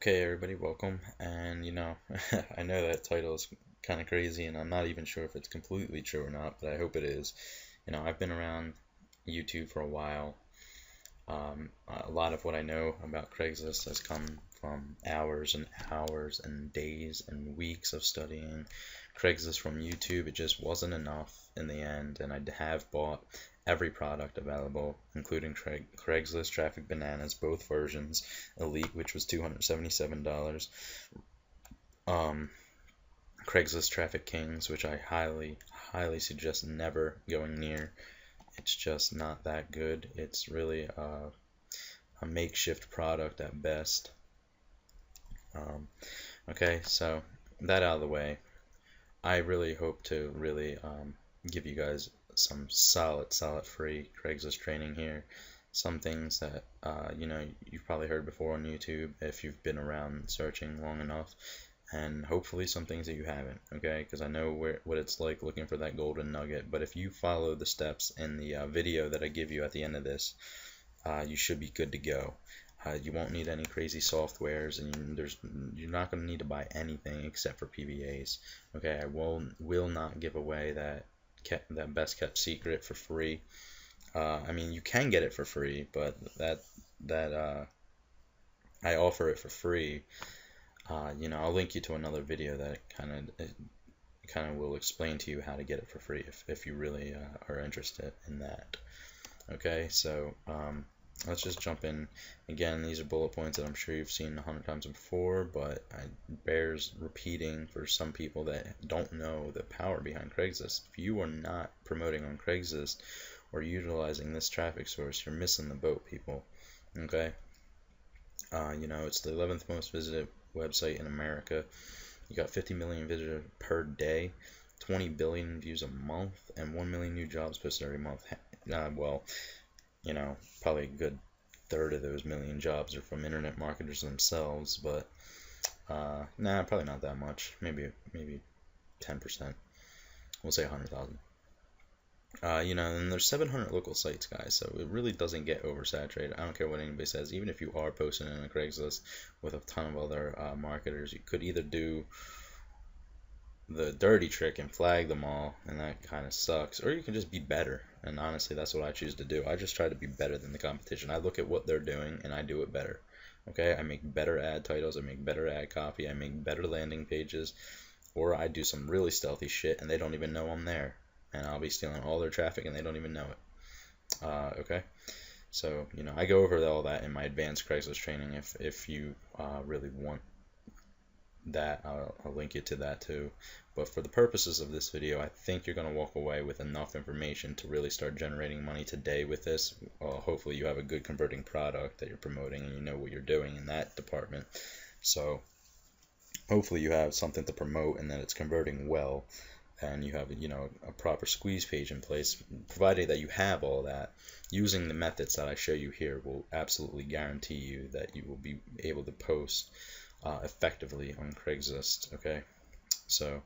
Okay, everybody, welcome. And I know that title is kind of crazy, and I'm not even sure if it's completely true or not, but I hope it is. I've been around YouTube for a while. A lot of what I know about Craigslist has come from hours and hours and days and weeks of studying Craigslist from YouTube. It just wasn't enough in the end, and I have bought every product available, including Craigslist Traffic Bananas, both versions, Elite, which was $277, um, Craigslist Traffic Kings, which I highly suggest never going near. It's just not that good. It's really a makeshift product at best. Okay, so that out of the way, I really hope to really give you guys some solid free Craigslist training here. Some things that you've probably heard before on YouTube if you've been around searching long enough, and hopefully some things that you haven't. Okay, because I know what it's like looking for that golden nugget. But if you follow the steps in the video that I give you at the end of this, you should be good to go. You won't need any crazy softwares, and you're not going to need to buy anything except for PBAs. Okay, I will not give away that best kept secret for free. I mean, you can get it for free, but that I offer it for free. I'll link you to another video that kind of will explain to you how to get it for free if you really are interested in that. Okay, so let's just jump in. Again, these are bullet points that I'm sure you've seen 100 times before, but it bears repeating for some people that don't know the power behind Craigslist. If you are not promoting on Craigslist or utilizing this traffic source, you're missing the boat, people. Okay? It's the 11th most visited website in America. You got 50 million visitors per day, 20 billion views a month, and 1 million new jobs posted every month. Probably a good third of those million jobs are from internet marketers themselves, but nah, probably not that much. Maybe 10%. We'll say 100,000. And there's 700 local sites, guys, so it really doesn't get oversaturated. I don't care what anybody says. Even if you are posting in a Craigslist with a ton of other marketers, you could either do the dirty trick and flag them all, and that kind of sucks, or you can just be better. And honestly, that's what I choose to do. I just try to be better than the competition. I look at what they're doing and I do it better. Okay, I make better ad titles, I make better ad copy, I make better landing pages, or I do some really stealthy shit and they don't even know I'm there, and I'll be stealing all their traffic and they don't even know it. Okay, so I go over all that in my advanced Craigslist training. If you really want that, I'll link you to that too. But for the purposes of this video, I think you're going to walk away with enough information to really start generating money today with this. Hopefully you have a good converting product that you're promoting and you know what you're doing in that department. So hopefully you have something to promote and that it's converting well, and you have a proper squeeze page in place. Provided that you have all that, using the methods that I show you here will absolutely guarantee you that you will be able to post effectively on Craigslist. Okay, so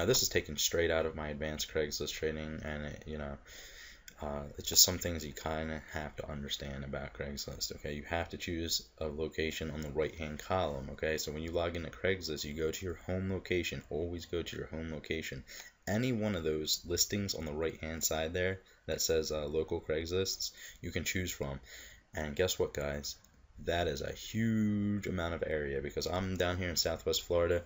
this is taken straight out of my advanced Craigslist training, and it's just some things you kind of have to understand about Craigslist. Okay, you have to choose a location on the right hand column. Okay, so when you log into Craigslist, you go to your home location. Always go to your home location. Any one of those listings on the right hand side there that says local Craigslists, you can choose from. And guess what, guys? That is a huge amount of area, because I'm down here in Southwest Florida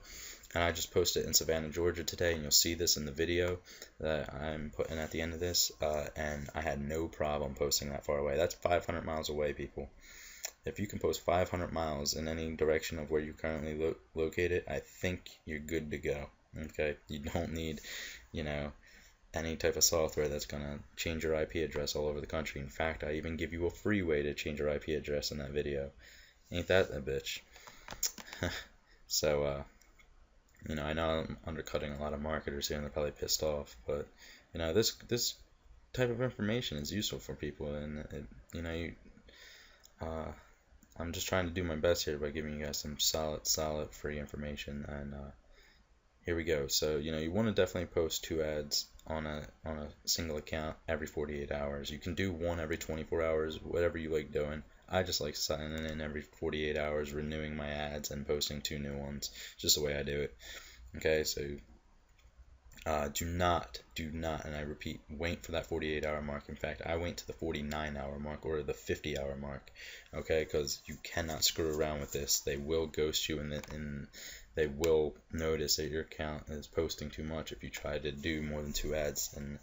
and I just posted in Savannah, Georgia today, and you'll see this in the video that I'm putting at the end of this, and I had no problem posting that far away. That's 500 miles away, people. If you can post 500 miles in any direction of where you're currently located, I think you're good to go. Okay, you don't need any type of software that's going to change your IP address all over the country. In fact, I even give you a free way to change your IP address in that video. Ain't that a bitch? So, I know I'm undercutting a lot of marketers here and they're probably pissed off, but, this type of information is useful for people, and, I'm just trying to do my best here by giving you guys some solid free information, and, here we go. So you want to definitely post 2 ads on a single account every 48 hours. You can do one every 24 hours, whatever you like doing. I just like signing in every 48 hours, renewing my ads, and posting 2 new ones. Just the way I do it. Okay, so do not, and I repeat, wait for that 48-hour mark. In fact, I wait to the 49-hour mark or the 50-hour mark, okay? Because you cannot screw around with this. They will ghost you, and they will notice that your account is posting too much if you try to do more than 2 ads in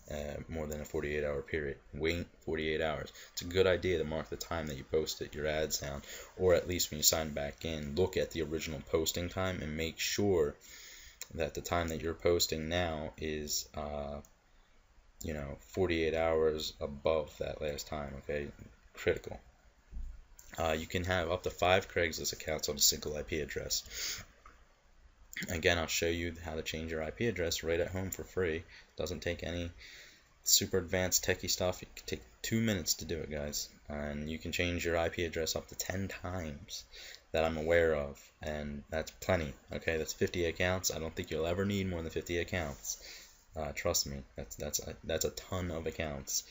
more than a 48-hour period. Wait 48 hours. It's a good idea to mark the time that you posted your ads down, or at least when you sign back in, look at the original posting time and make sure that the time that you're posting now is 48 hours above that last time. Okay, critical. You can have up to 5 Craigslist accounts on a single IP address. Again, I'll show you how to change your IP address right at home for free. Doesn't take any super advanced techie stuff. It can take 2 minutes to do it, guys, and you can change your IP address up to 10 times that I'm aware of, and that's plenty. Okay, that's 50 accounts. I don't think you'll ever need more than 50 accounts. Trust me, that's a ton of accounts.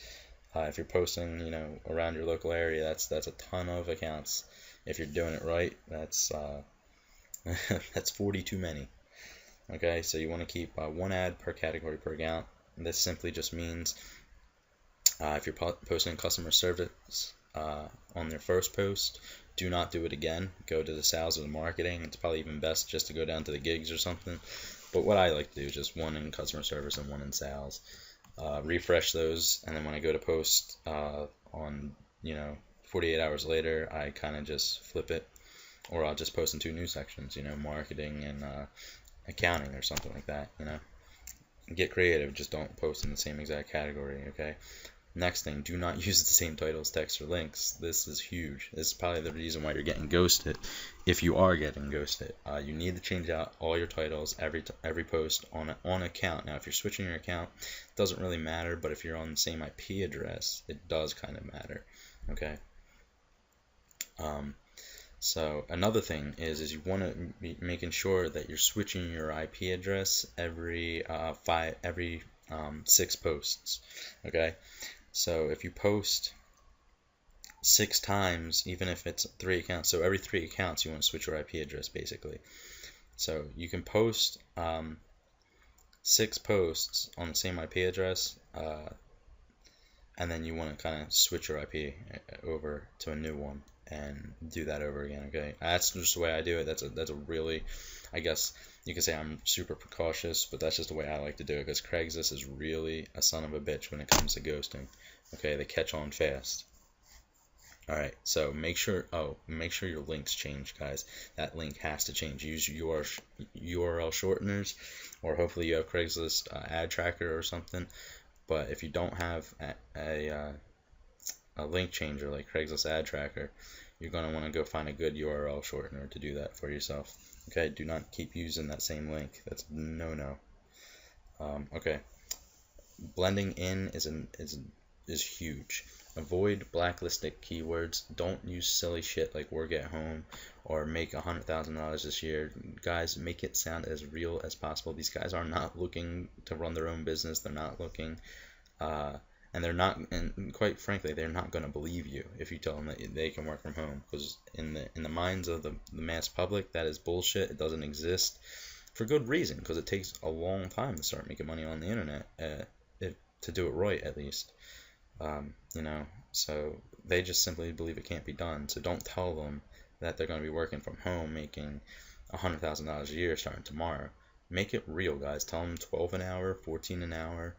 If you're posting, around your local area, that's a ton of accounts. If you're doing it right, that's that's 40 too many. Okay, so you want to keep 1 ad per category per account. This simply just means if you're posting customer service on your first post, do not do it again. Go to the sales or the marketing. It's probably even best just to go down to the gigs or something. But what I like to do is just 1 in customer service and 1 in sales. Refresh those, and then when I go to post on 48 hours later, I kind of just flip it, or I'll just post in 2 new sections, marketing and accounting or something like that. Get creative, just don't post in the same exact category. Okay. Next thing, do not use the same titles, text, or links. This is huge. This is probably the reason why you're getting ghosted, if you are getting ghosted. You need to change out all your titles every post on account. Now, if you're switching your account, it doesn't really matter, but if you're on the same IP address, it does kind of matter. Okay. So another thing is you want to be making sure that you're switching your IP address every 6 posts. Okay. So if you post 6 times, even if it's 3 accounts, so every 3 accounts you want to switch your IP address basically. So you can post 6 posts on the same IP address, and then you want to kind of switch your IP over to a new one and do that over again. Okay, that's just the way I do it. That's a really, I guess you could say I'm super precautious, but that's just the way I like to do it, because Craigslist is really a son of a bitch when it comes to ghosting. Okay, they catch on fast. Alright, so make sure your links change, guys. That link has to change. Use URL shorteners, or hopefully you have Craigslist ad tracker or something. But if you don't have a link changer like Craigslist ad tracker, you're going to want to go find a good URL shortener to do that for yourself. Okay, do not keep using that same link. That's no. Okay, blending in is huge. Avoid blacklisted keywords. Don't use silly shit like work at home or make $100,000 this year. Guys, make it sound as real as possible. These guys are not looking to run their own business. They're not looking, and quite frankly, they're not going to believe you if you tell them that they can work from home, because in the minds of the mass public, that is bullshit. It doesn't exist, for good reason, because it takes a long time to start making money on the internet, to do it right, at least. So they just simply believe it can't be done. So don't tell them that they're going to be working from home making $100,000 a year starting tomorrow. Make it real, guys. Tell them 12 an hour, 14 an hour,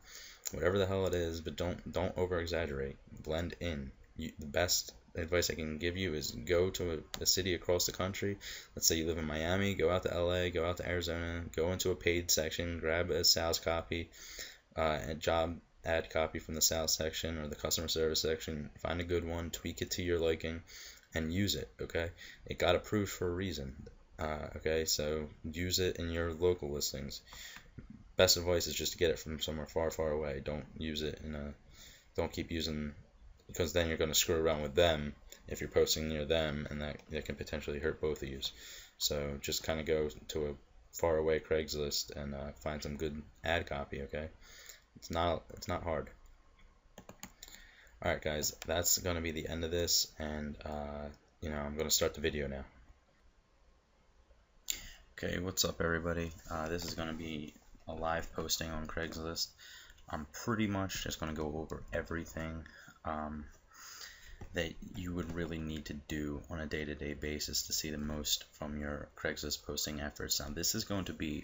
whatever the hell it is, but don't over exaggerate. Blend in. The best advice I can give you is go to a city across the country. Let's say you live in Miami, go out to LA, go out to Arizona, go into a paid section, grab a sales copy, a job ad copy from the sales section or the customer service section. Find a good one, tweak it to your liking, and use it. Okay, it got approved for a reason. Okay, so use it in your local listings. Best advice is just to get it from somewhere far away. Don't use it don't keep using, because then you're going to screw around with them if you're posting near them, and that can potentially hurt both of you. So just kind of go to a far away Craigslist and find some good ad copy. Okay. It's not hard. Alright guys, that's going to be the end of this, and I'm going to start the video now. Okay, what's up everybody? This is going to be a live posting on Craigslist. I'm pretty much just going to go over everything that you would really need to do on a day-to-day basis to see the most from your Craigslist posting efforts. Now this is going to be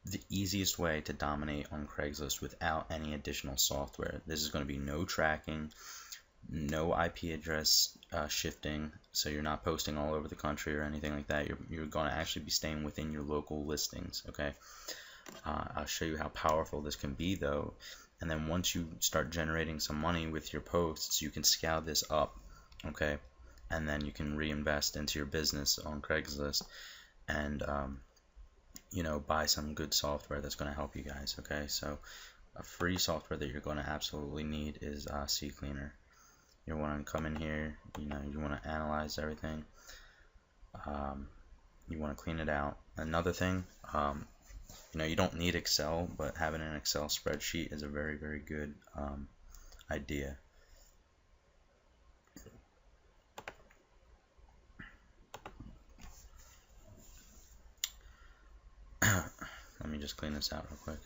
the easiest way to dominate on Craigslist without any additional software. This is going to be no tracking, no IP address shifting, so you're not posting all over the country or anything like that. You're going to actually be staying within your local listings. Okay, I'll show you how powerful this can be though, and then once you start generating some money with your posts, you can scale this up. Okay, and then you can reinvest into your business on Craigslist and buy some good software that's going to help you guys. Okay, so a free software that you're going to absolutely need is CCleaner. You want to come in here, you want to analyze everything, you want to clean it out. Another thing, you don't need Excel, but having an Excel spreadsheet is a very, very good idea. Let me just clean this out real quick.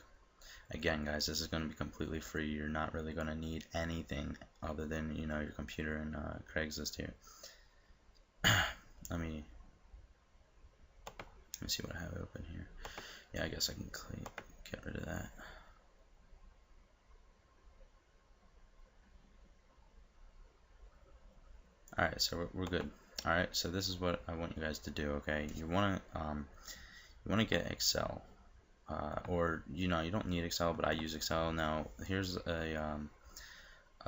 Again guys, this is going to be completely free. You're not really going to need anything other than your computer and Craigslist here. Let me see what I have open here. Yeah, I guess I can get rid of that. Alright, so we're good. Alright, so this is what I want you guys to do. Okay, you want to get Excel. Or you don't need Excel, but I use Excel. Now here's a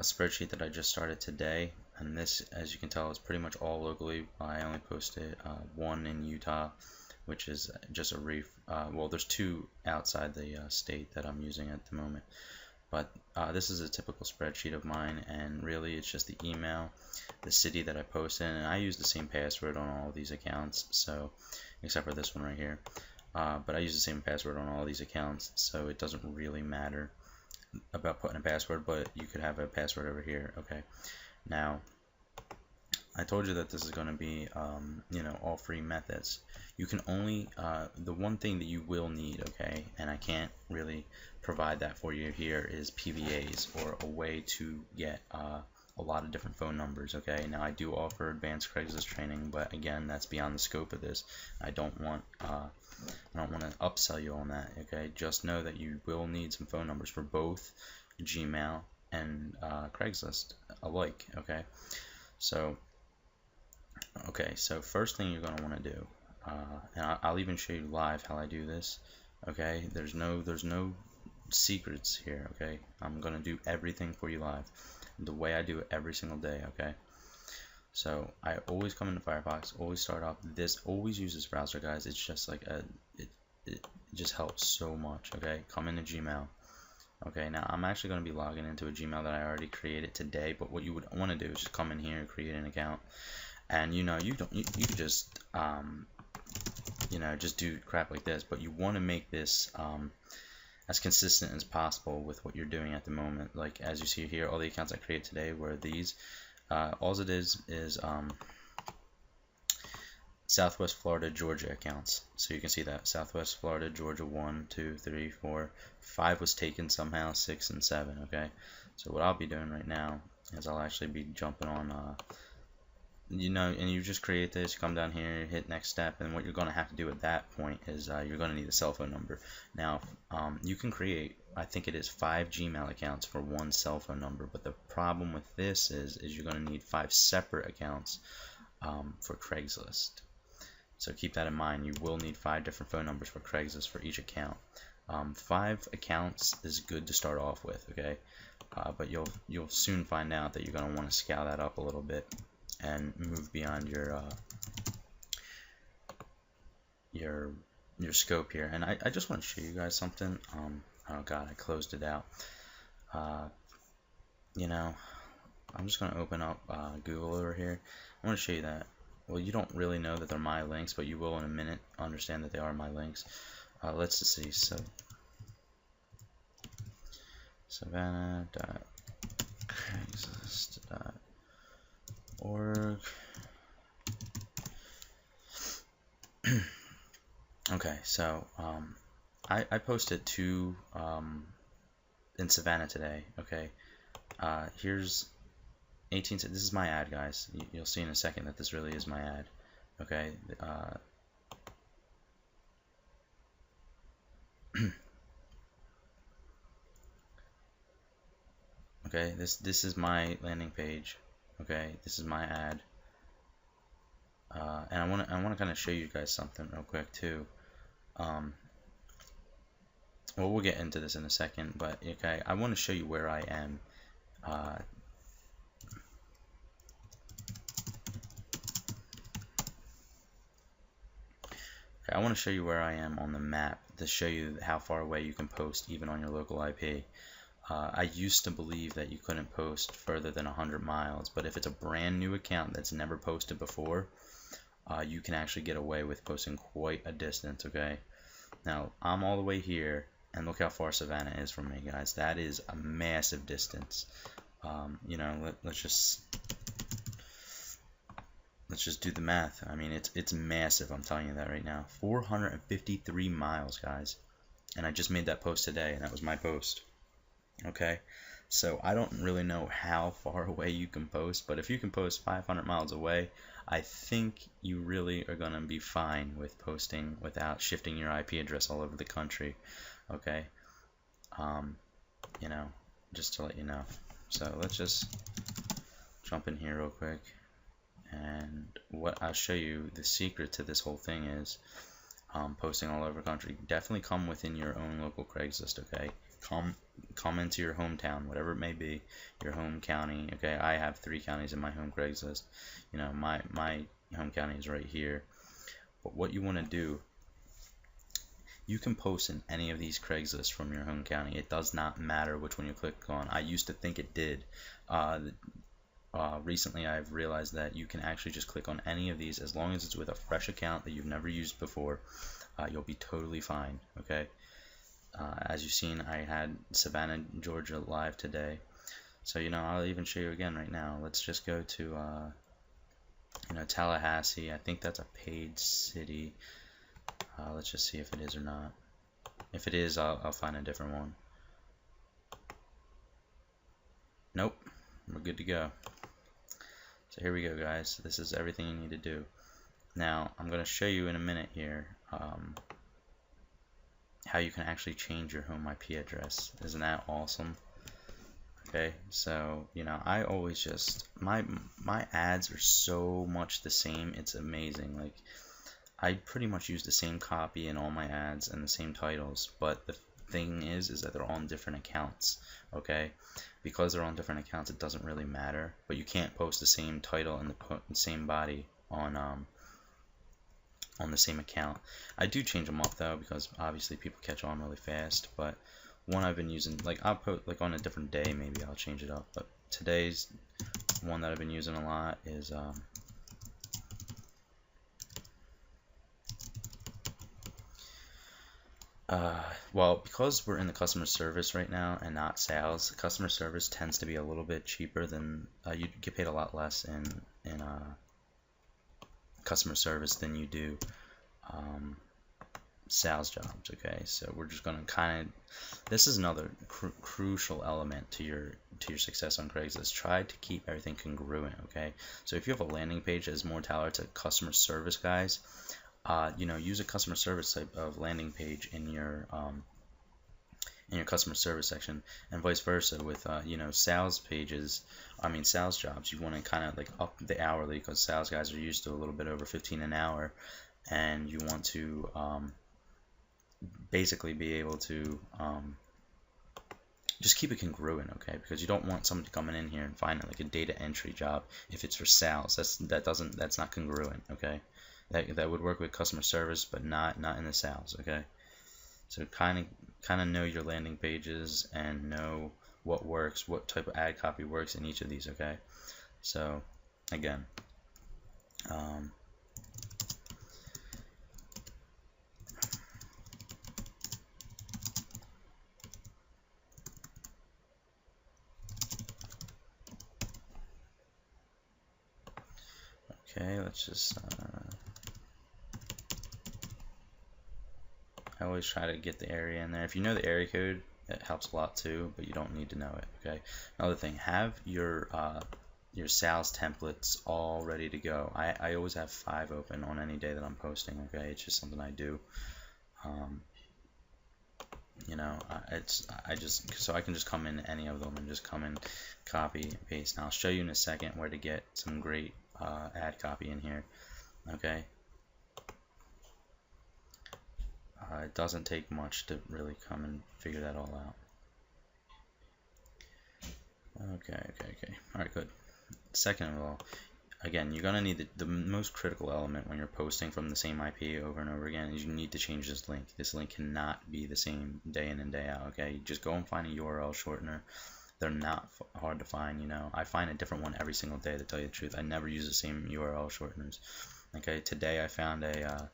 spreadsheet that I just started today, and this, as you can tell, is pretty much all locally. I only posted one in Utah, which is just a well, there's two outside the state that I'm using at the moment, but this is a typical spreadsheet of mine, and really it's just the email, the city that I post in, and I use the same password on all of these accounts, so except for this one right here. But I use the same password on all these accounts, so it doesn't really matter about putting a password, but you could have a password over here. Okay, now I told you that this is going to be all free methods. You can only the one thing that you will need, okay, and I can't really provide that for you here, is PVAs, or a way to get a lot of different phone numbers. Okay, now I do offer advanced Craigslist training, but again, that's beyond the scope of this. I don't want to upsell you on that. Okay, just know that you will need some phone numbers for both Gmail and Craigslist alike. Okay, so first thing you're going to want to do, and I'll even show you live how I do this. Okay, there's no secrets here. Okay, I'm going to do everything for you live, the way I do it every single day. Okay, so I always come into Firefox, always start off this, always use this browser, guys. It's just like it just helps so much. Okay, come into Gmail. Okay, now I'm actually going to be logging into a Gmail that I already created today, but what you would want to do is just come in here and create an account, and you could just just do crap like this, but you want to make this as consistent as possible with what you're doing at the moment. Like as you see here, all the accounts I created today were these. All it is Southwest Florida, Georgia accounts. So you can see that Southwest Florida, Georgia, 1, 2, 3, 4, 5 was taken somehow, 6 and 7. Okay, so what I'll be doing right now is I'll actually be jumping on and you just create this, you come down here, hit next step, and what you're going to have to do at that point is you're going to need a cell phone number. Now you can create, I think it is 5 Gmail accounts for one cell phone number, but the problem with this is you're going to need 5 separate accounts for Craigslist. So keep that in mind. You will need 5 different phone numbers for Craigslist for each account. 5 accounts is good to start off with, okay? But you'll soon find out that you're going to want to scale that up a little bit and move beyond your scope here. And I just want to show you guys something. Oh god, I closed it out. I'm just going to open up Google over here. I want to show you that. Well, you don't really know that they're my links, but you will in a minute understand that they are my links. Let's just see. So Savannah Craigslist.org. Okay, so I posted two in Savannah today. Okay, here's 18. This is my ad, guys. You'll see in a second that this really is my ad. Okay. Okay. This is my landing page. Okay. This is my ad. And I wanna kind of show you guys something real quick too. Well, we'll get into this in a second, but okay, I want to show you where I am. Okay, I want to show you where I am on the map to show you how far away you can post even on your local IP. I used to believe that you couldn't post further than 100 miles, but if it's a brand new account that's never posted before, you can actually get away with posting quite a distance. Okay, now I'm all the way here, and look how far Savannah is from me, guys. That is a massive distance. You know, let's just do the math. I mean, it's massive. I'm telling you that right now. 453 miles, guys. And I just made that post today, and that was my post. Okay, so I don't really know how far away you can post, but if you can post 500 miles away, I think you really are gonna be fine with posting without shifting your IP address all over the country. Okay, you know, just to let you know. So let's just jump in here real quick, and what I'll show you, the secret to this whole thing is posting all over the country. Definitely come within your own local Craigslist. Okay, come into your hometown, whatever it may be, your home county. Okay, I have 3 counties in my home Craigslist. You know, my home county is right here. But what you want to do, you can post in any of these Craigslist from your home county. It does not matter which one you click on. I used to think it did. Recently I've realized that you can actually just click on any of these as long as it's with a fresh account that you've never used before. You'll be totally fine. Okay. As you've seen, I had Savannah, Georgia live today. So, you know, I'll even show you again right now. Let's just go to, you know, Tallahassee. I think that's a paid city. Let's just see if it is or not. If it is, I'll find a different one. Nope. We're good to go. So here we go, guys. This is everything you need to do. Now, I'm going to show you in a minute here how you can actually change your home IP address. Isn't that awesome? Okay, so you know, I always just my ads are so much the same. It's amazing. Like, I pretty much use the same copy in all my ads and the same titles, but the thing is that they're on different accounts. Okay, because they're on different accounts, it doesn't really matter. But you can't post the same title and the same body on the same account. I do change them up though, because obviously people catch on really fast. But one I've been using, like, I'll put, like, on a different day maybe I'll change it up, but today's one that I've been using a lot is well, because we're in the customer service right now and not sales, customer service tends to be a little bit cheaper than you get paid a lot less in customer service than you do sales jobs. Okay, so we're just gonna kind of, this is another crucial element to your success on Craigslist. Try to keep everything congruent. Okay, so if you have a landing page that is more tailored to customer service guys, you know, use a customer service type of landing page in your customer service section, and vice versa with you know, sales pages. I mean, sales jobs, you want to kind of like up the hourly, because sales guys are used to a little bit over 15 an hour, and you want to basically be able to just keep it congruent. Okay, because you don't want somebody coming in here and finding like a data entry job if it's for sales. That's not congruent. Okay, that would work with customer service, but not in the sales. Okay, so kind of know your landing pages and know what works, what type of ad copy works in each of these. Okay, so again, Okay, let's just I always try to get the area in there. If you know the area code, it helps a lot too, but you don't need to know it. Okay. Another thing, have your sales templates all ready to go. I always have 5 open on any day that I'm posting. Okay, it's just something I do. You know, I just so I can just come in any of them and just come in, copy, paste. And I'll show you in a second where to get some great ad copy in here. Okay. It doesn't take much to really come and figure that all out. Okay. Alright, good. Second of all, again, you're going to need the most critical element when you're posting from the same IP over and over again is you need to change this link. This link cannot be the same day in and day out, okay? Just go and find a URL shortener. They're not hard to find, you know. I find a different one every single day, to tell you the truth. I never use the same URL shorteners. Okay, today I found a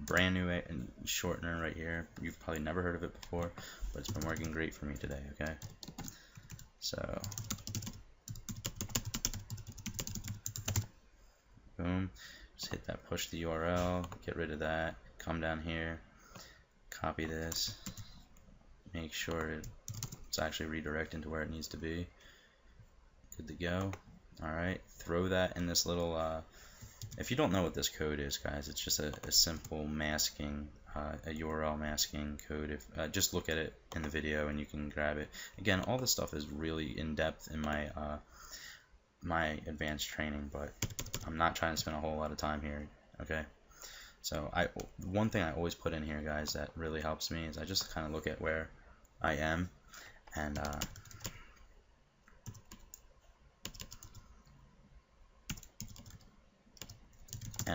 brand new shortener right here. You've probably never heard of it before, but it's been working great for me today, okay? So, boom, just hit that push the URL, get rid of that, come down here, copy this, make sure it's actually redirecting to where it needs to be. Good to go. Alright, throw that in this little if you don't know what this code is, guys, it's just a simple masking, a URL masking code. If just look at it in the video and you can grab it. Again, all this stuff is really in depth in my my advanced training, but I'm not trying to spend a whole lot of time here. Okay, so one thing I always put in here, guys, that really helps me is I just kind of look at where I am and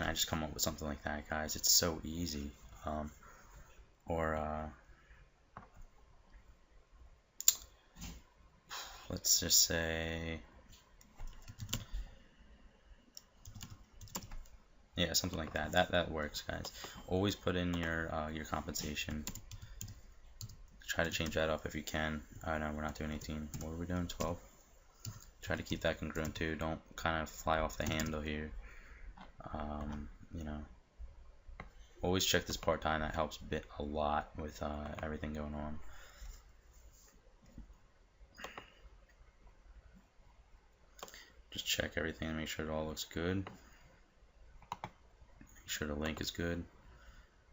I just come up with something like that, guys. It's so easy. Let's just say, yeah, something like that. That works, guys. Always put in your compensation. Try to change that up if you can. No, we're not doing 18. What are we doing? 12. Try to keep that congruent too. Don't kind of fly off the handle here. You know, always check this part-time. That helps a lot with everything going on. Just check everything and make sure it all looks good. Make sure the link is good.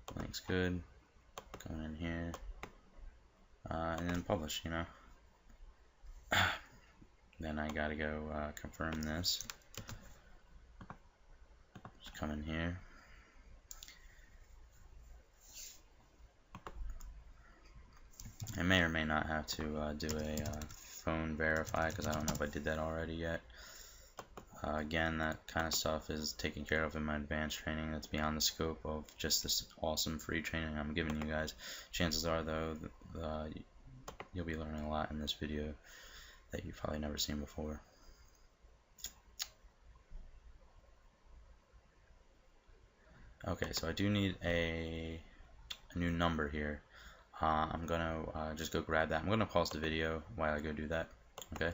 The link's good. Going in here. And then publish, you know. Then I gotta go confirm this. Just come in here. I may or may not have to do a phone verify because I don't know if I did that already yet. Again, that kind of stuff is taken care of in my advanced training. That's beyond the scope of just this awesome free training I'm giving you guys. Chances are, though, you'll be learning a lot in this video that you've probably never seen before. Okay, so I do need a new number here. I'm gonna just go grab that. I'm gonna pause the video while I go do that. Okay.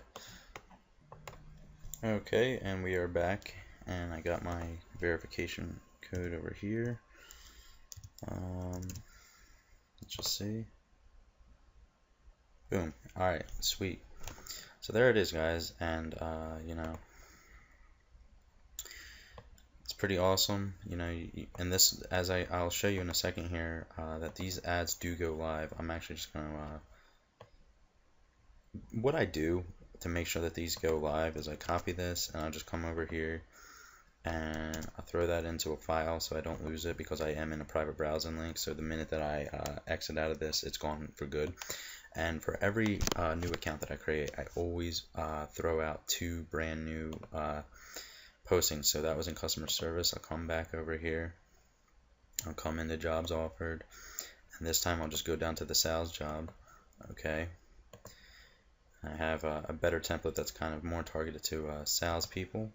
Okay, and we are back, and I got my verification code over here. Let's just see. Boom. Alright, sweet. So there it is, guys, and you know, it's pretty awesome. You know, and this, as I'll show you in a second here, that these ads do go live. I'm actually just gonna what I do to make sure that these go live is I copy this and I'll just come over here and I'll throw that into a file so I don't lose it, because I am in a private browsing link. So the minute that I exit out of this, it's gone for good. And for every new account that I create, I always throw out 2 brand new postings. So that was in customer service. I'll come back over here. I'll come into jobs offered, and this time I'll just go down to the sales job. Okay. I have a better template that's kind of more targeted to salespeople.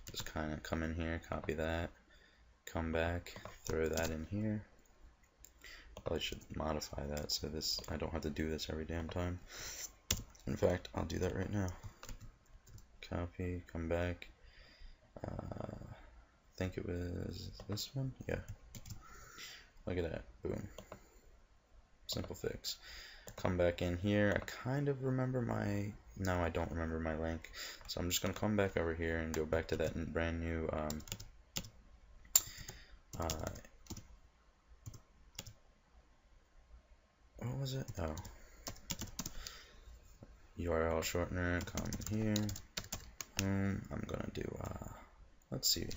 Just kind of come in here, copy that, come back, throw that in here. Probably should modify that so I don't have to do this every damn time. In fact, I'll do that right now. copy, come back. I think it was this one. Yeah. Look at that. Boom. Simple fix. Come back in here. I kind of remember my... No, I don't remember my link. So I'm just going to come back over here and go back to that brand new... what was it? Oh. URL shortener. Come here. Boom. I'm going to do... let's see.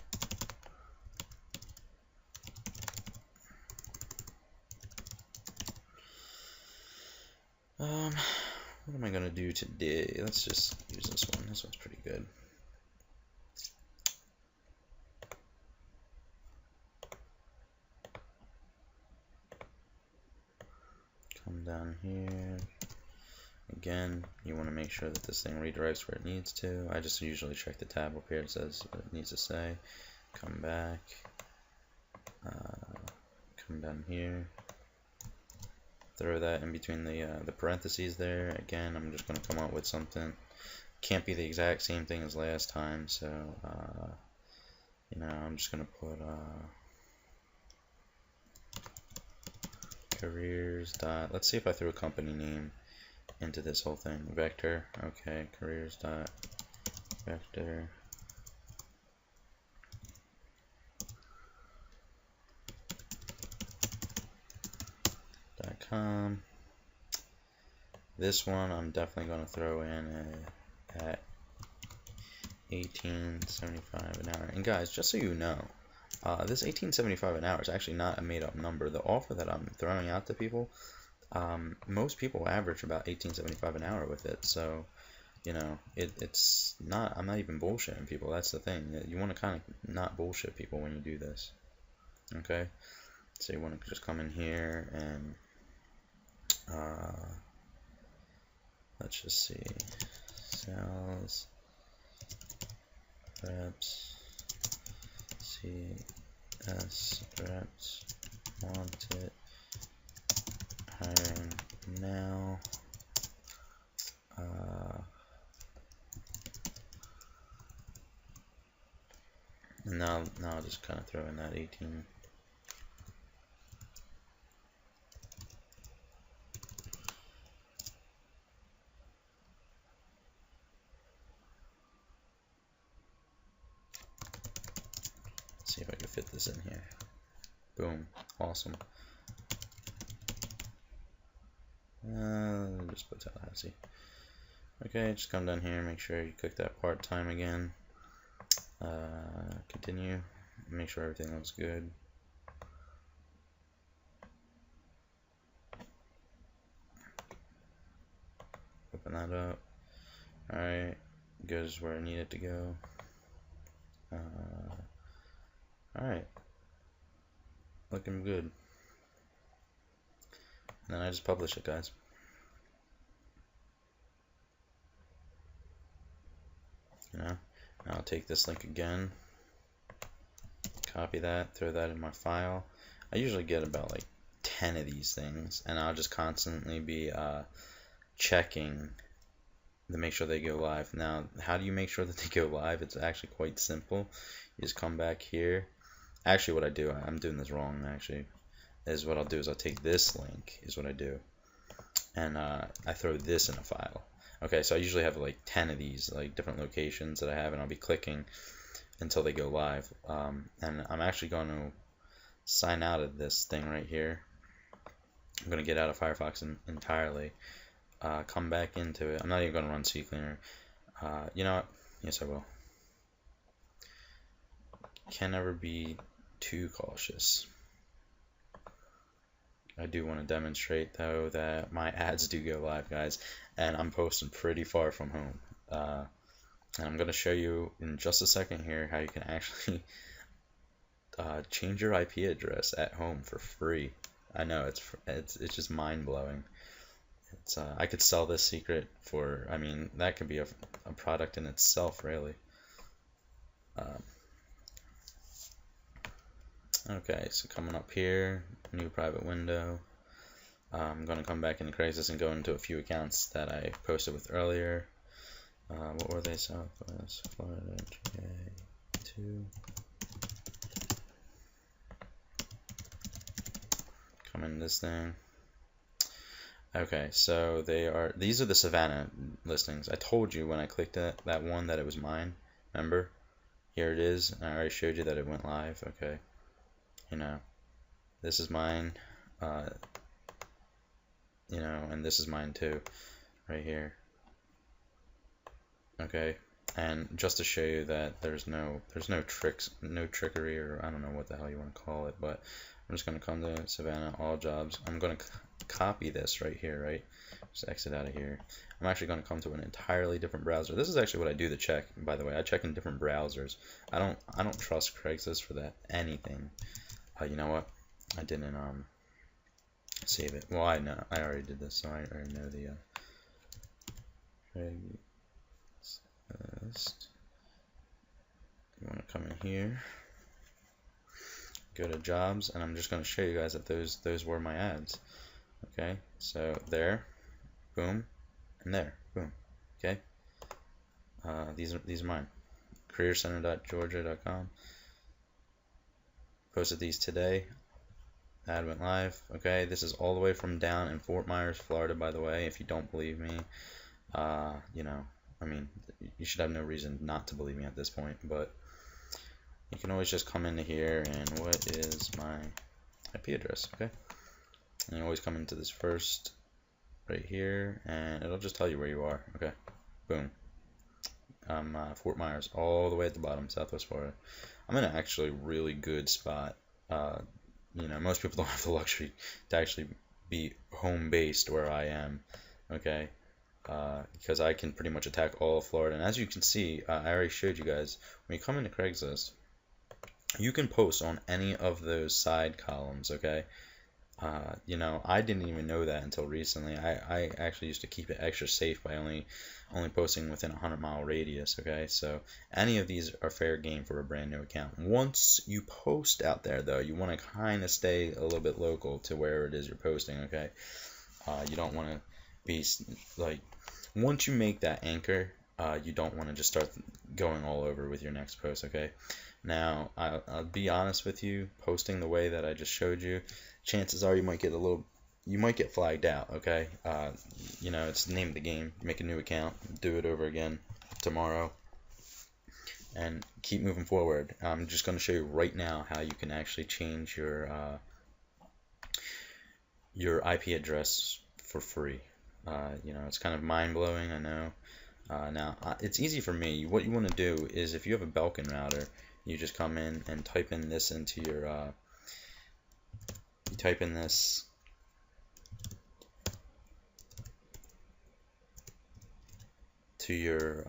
What am I gonna do today? Let's just use this one. This one's pretty good. Come down here. Again, you want to make sure that this thing redirects where it needs to. I just usually check the tab up here. It says what it needs to say. Come back. Come down here. Throw that in between the parentheses there. Again, I'm just going to come up with something. Can't be the exact same thing as last time, so you know, I'm just going to put careers dot. Let's see if I throw a company name into this whole thing. Vector. Okay, careers dot vector. This one I'm definitely going to throw in at $18.75 an hour. And guys, just so you know, this $18.75 an hour is actually not a made-up number. The offer that I'm throwing out to people, most people average about $18.75 an hour with it. So, you know, it's not. I'm not even bullshitting people. That's the thing. You want to kind of not bullshit people when you do this. Okay, so you want to just come in here and let's just see, sales reps, CS reps, wanted, hiring now, and now I'll just kind of throw in that 18. See if I can fit this in here. Boom. Awesome. Just put Tallahassee. Okay, just come down here, make sure you click that part-time again. Continue. Make sure everything looks good. Open that up. Alright, goes where I need it to go. Alright, looking good. And then I just publish it, guys. You know, I'll take this link again, copy that, throw that in my file. I usually get about like 10 of these things, and I'll just constantly be checking to make sure they go live. Now, how do you make sure that they go live? It's actually quite simple. You just come back here. Actually, what I do, I'm doing this wrong actually, is what I'll do is I'll take this link, is what I do, and I throw this in a file. Okay, so I usually have like 10 of these, like different locations that I have, and I'll be clicking until they go live. And I'm actually going to sign out of this thing right here. I'm going to get out of Firefox entirely, come back into it. I'm not even going to run CCleaner. You know what? Yes, I will. Can never be too cautious. I do want to demonstrate though that my ads do go live, guys, and I'm posting pretty far from home. And I'm going to show you in just a second here how you can actually change your IP address at home for free. I know it's just mind blowing. It's I could sell this secret for, I mean, that could be a product in itself, really. Okay, so coming up here, new private window. I'm going to come back into Craigslist and go into a few accounts that I posted with earlier. What were they? Southwest Florida, J2. Come in this thing. Okay, so these are the Savannah listings. I told you when I clicked that one that it was mine. Remember? Here it is. I already showed you that it went live. Okay. You know, this is mine. You know, and this is mine too, right here. Okay. And just to show you that there's no trickery, or I don't know what the hell you want to call it, but I'm just going to come to Savannah, all jobs. I'm going to copy this right here, right? Just exit out of here. I'm actually going to come to an entirely different browser. This is actually what I do to check, by the way. I check in different browsers. I don't trust Craigslist for that anything. You know what? I didn't save it. Well, I already did this, so I already know the Craigslist. You want to come in here, go to jobs, and I'm just going to show you guys that those were my ads. Okay, so there, boom, and there, boom. Okay, these are mine. careercenter.georgia.com. Posted these today. Ad went live. Okay, this is all the way from down in Fort Myers, Florida, by the way. If you don't believe me, you know, I mean, you should have no reason not to believe me at this point, but you can always just come into here and what is my IP address, okay? And you always come into this first right here, and it'll just tell you where you are, okay? Boom. Fort Myers, all the way at the bottom, Southwest Florida. I'm in an actually really good spot. You know, most people don't have the luxury to actually be home-based where I am, okay? Because I can pretty much attack all of Florida. And as you can see, I already showed you guys, when you come into Craigslist, you can post on any of those side columns, okay? You know, I didn't even know that until recently. I actually used to keep it extra safe by only posting within a 100-mile radius, okay? So any of these are fair game for a brand new account. Once you post out there, though, you want to kind of stay a little bit local to where it is you're posting, okay? You don't want to be, like, once you make that anchor, you don't want to just start going all over with your next post, okay? Now, I'll be honest with you, posting the way that I just showed you, chances are you might get flagged out, okay? You know, it's the name of the game. Make a new account, do it over again tomorrow, and keep moving forward. I'm just going to show you right now how you can actually change your IP address for free. You know, it's kind of mind-blowing, I know. Now, it's easy for me. What you want to do is, if you have a Belkin router, you just come in and type in this into your, you type in this to your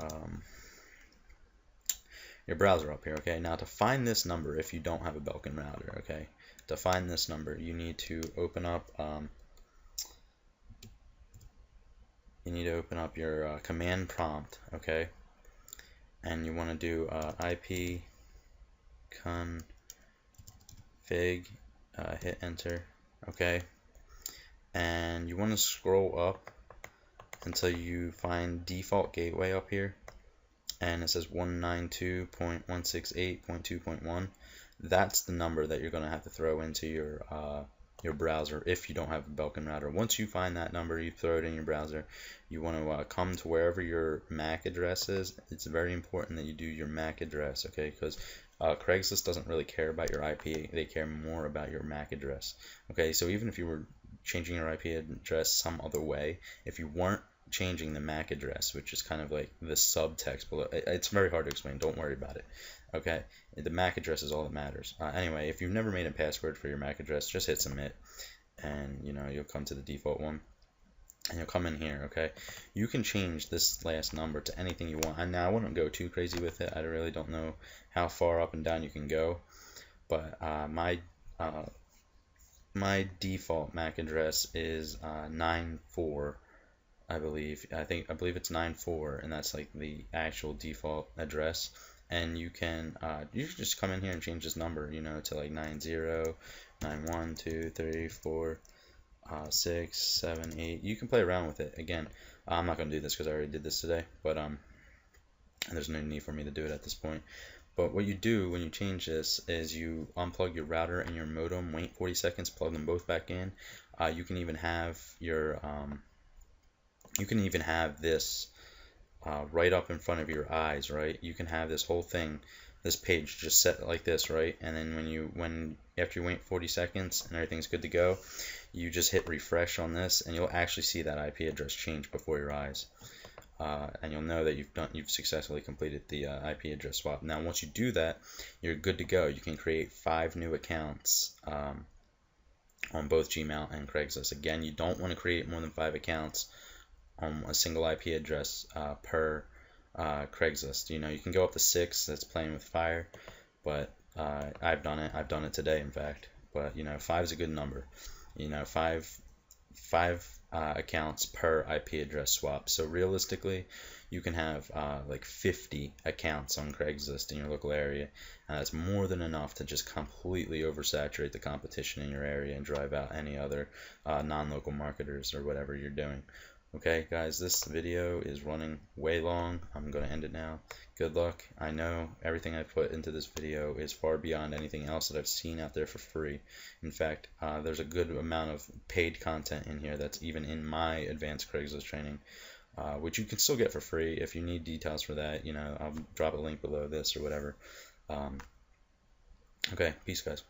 browser up here, okay? Now, to find this number, if you don't have a Belkin router, okay, to find this number, you need to open up your command prompt, okay? And you want to do IP config, hit enter, okay? And you want to scroll up until you find default gateway up here, and it says 192.168.2.1. That's the number that you're going to have to throw into your browser if you don't have a Belkin router. Once you find that number, you throw it in your browser. You want to come to wherever your MAC address is. It's very important that you do your MAC address, okay? Because Craigslist doesn't really care about your IP. They care more about your MAC address, okay? So even if you were changing your IP address some other way, if you weren't changing the MAC address, which is kind of like the subtext below, it's very hard to explain. Don't worry about it, okay? The MAC address is all that matters. Anyway, if you've never made a password for your MAC address, just hit submit, and you know, you'll come to the default one, and you'll come in here, okay? You can change this last number to anything you want. And now I wouldn't go too crazy with it. I really don't know how far up and down you can go, but my default MAC address is 94. I believe it's 94, and that's like the actual default address. And you can just come in here and change this number, you know, to like 90, 91, 2, 3, 4, 6, 7, 8. You can play around with it. Again, I'm not going to do this because I already did this today, but and there's no need for me to do it at this point. But what you do when you change this is you unplug your router and your modem, wait 40 seconds, plug them both back in. You can even have your this right up in front of your eyes, right? You can have this whole thing, this page just set like this, right? And then after you wait 40 seconds and everything's good to go, you just hit refresh on this, and you'll actually see that IP address change before your eyes. And you'll know that you've successfully completed the IP address swap. Now, once you do that, you're good to go. You can create 5 new accounts on both Gmail and Craigslist. Again, you don't want to create more than 5 accounts on a single IP address per Craigslist. You know, you can go up to 6. That's playing with fire, but I've done it. I've done it today, in fact. But you know, 5 is a good number. You know, five accounts per IP address swap. So realistically, you can have like 50 accounts on Craigslist in your local area, and that's more than enough to just completely oversaturate the competition in your area and drive out any other non-local marketers or whatever you're doing. Okay, guys, this video is running way long. I'm going to end it now. Good luck. I know everything I put into this video is far beyond anything else that I've seen out there for free. In fact, there's a good amount of paid content in here that's even in my advanced Craigslist training, which you can still get for free. If you need details for that, you know, I'll drop a link below this or whatever. Okay, peace, guys.